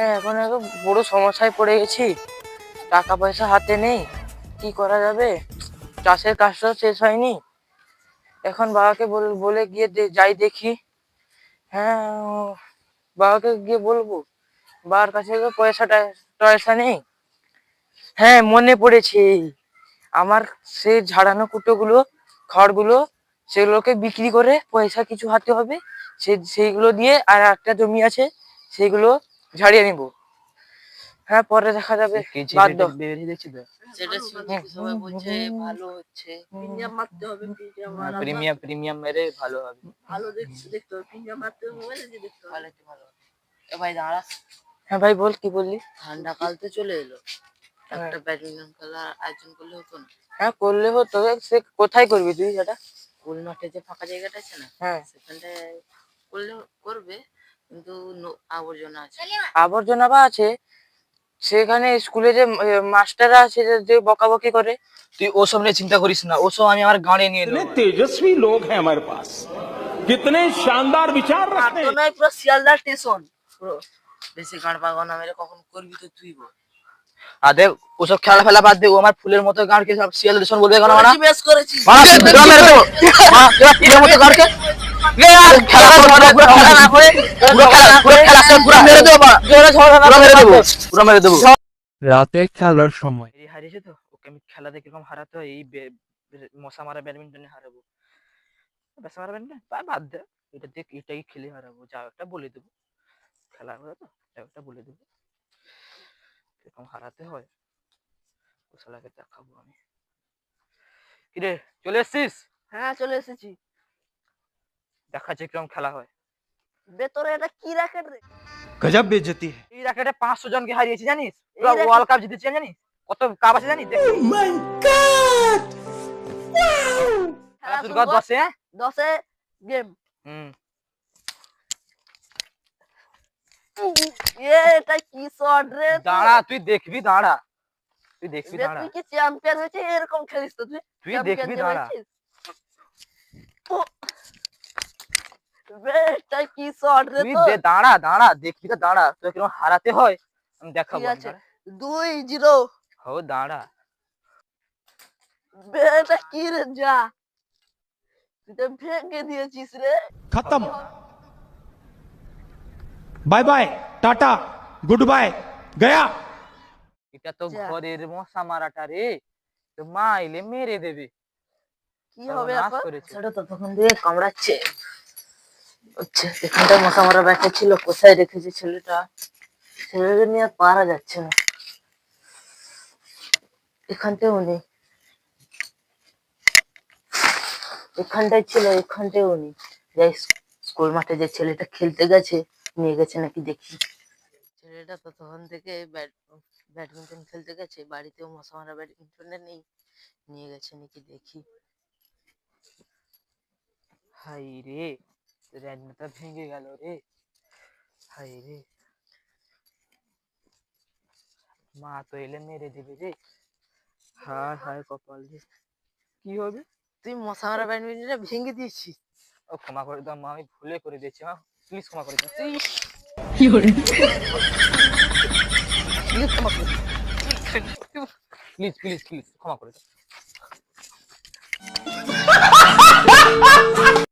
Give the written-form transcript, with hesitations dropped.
হ্যাঁ, এখন একটু বড় সমস্যায় পড়ে গেছি। টাকা পয়সা হাতে নেই, কি করা যাবে? চাষের কাজটাও শেষ হয়নি। এখন বাবাকে বলে গিয়ে যাই দেখি। হ্যাঁ, বাবাকে গিয়ে বলবো। বাবার কাছে তো টয়সা নেই। হ্যাঁ, মনে পড়েছে। আমার সেই ঝাড়ানো কুটোগুলো, খড়গুলো, সেগুলোকে বিক্রি করে পয়সা কিছু হাতে হবে। সেইগুলো দিয়ে আর একটা জমি আছে, সেইগুলো ঝাড়িয়ে নিব। হ্যাঁ, পরে দেখা যাবে। বাদ দাও। সেটা শুনছি সবাই বলছে ভালো হচ্ছে, প্রিমিয়াম মারতে হবে, প্রিমিয়াম মেরে ভালো হবে। ভালো দেখতে হবে, প্রিমিয়াম মারতে হবে, মোবাইলে যে দেখতে হবে ভালো। এ ভাই দাঁড়া, হ্যাঁ ভাই, বল, কি বললি? ঠান্ডা কাল তো চলে এলো, একটা ব্যাডমিন্টন খেলার আয়োজন করলে হতো না? হ্যাঁ, করলে হতো। সে কোথায় করবি তুই সেটা? স্কুল মাঠে যে ফাঁকা জায়গাটা আছে না, হ্যাঁ, সেখানটায় করলে করবে, কিন্তু আবর্জনা আছে। আবর্জনা বা আছে সেখানে। স্কুলে যে মাস্টাররা আছে, যে বকাবকি করে। তুই ওসব নিয়ে চিন্তা করিস না, ওসব আমি আমার গাড়ি নিয়ে कितने নেবো। तेजस्वी लोग हैं हमारे पास, कितने शानदार विचार रखते हैं। নয়, পুরো শিয়ালদা স্টেশন পুরো। বেশি গান পাগল না মেরে কখন করবি তো তুই বল। আদে ওসব খেলা ফেলা বাদ দে, ও আমার ফুলের মতো গাড়কে সব শিয়াল দেশন বলবে কেন? করেছি, বেশ করেছি। মেরে দেবো। ফুলের মতো গাড়কে মেরে দেবো। রাতে খেলার সময় হারিয়েছে তো, ওকে আমি খেলাতে কিরকম হারাতে হয়, এই মশা মারা ব্যাডমিন্টনে হারাবো। মশা মারা ব্যাডমিন্টন বাদ দে, এটা দেখ, এটাই খেলে হারাবো। যাও একটা বলে দেবো, খেলা হবে তো, যাও একটা বলে দেবো কিরকম হারাতে হয়। ও শালাকে দেখাবো আমি। কিরে, চলে এসছিস? হ্যাঁ, চলে এসেছি। দেখাচ্ছে কিরকম খেলা হয়। ভেতরে এটা কি র্যাকেট রে? गजब बेइज्जती है। এই র্যাকেটে 500 জনকে হারিয়েছি জানিস? এই racket- ওয়ার্ল্ড কাপ জিতেছি জানিস? কত কাপ আছে জানিস? দেখ খেলা শুরু কর 10 এ। 10-এ গেম। এটা কি শট রে? দাঁড়া, তুই দেখবি, দাঁড়া, তুই দেখবি, বে, দাঁড়া, তুই কি চ্যাম্পিয়ন হয়েছিস? এরকম খেলিস তো তুই? তুই champion দেখবি, যে দাঁড়া। হয়েছিস? ও, বে, এটা কি শট রে তুই তোর? দাঁড়া, দাঁড়া, দেখবি তো, দাঁড়া, তোকে কিরকম হারাতে হয় আমি দেখাবো। ঠিক আছে, 2-0। হো, দাঁড়া। বে, এটা কি রে? যা, তুই তো ভেঙে দিয়েছিস রে। खत्म, bye bye, tata, good bye, गया। এটা তো যা। ঘরের মশা মারাটা রে, তো মা এলে মেরে দেবে। কি হবে সর্বনাশ এখন? করেছে। সেটা ততক্ষণ দিয়ে কামড়াচ্ছে। আচ্ছা, এখানটায় মশা মারা ব্যাটা ছিল, কোথায় রেখেছে ছেলেটা? ছেলেটা নিয়ে আর পারা যাচ্ছে না। এখানটাও নেই, এখানটায় ছিল, এখানটাও নেই। যাই, স্কুল মাঠে যে ছেলেটা খেলতে গেছে, নিয়ে গেছে নাকি দেখি। ছেলেটা তো তখন থেকে ব্যাডমিন্টন খেলতে গেছে, বাড়িতেও মশা মারা ব্যাডমিন্টনে নেই, নিয়ে গেছে নাকি দেখি। হাই রে, র্যানটা ভেঙে গেল রে। হাই রে, মা তো এলে মেরে দেবে রে। হায় হায় কপাল রে, কি হবে? তুই মশা মারা ব্যাডমিন্টনটা ভেঙে দিয়েছিস। ও ক্ষমা করে দাও মা, আমি ভুলে করে দিয়েছি মা, প্লিজ ক্ষমা করে দাও। প্লিজ ক্ষমা করে দাও, প্লিজ প্লিজ প্লিজ ক্ষমা করে দাও।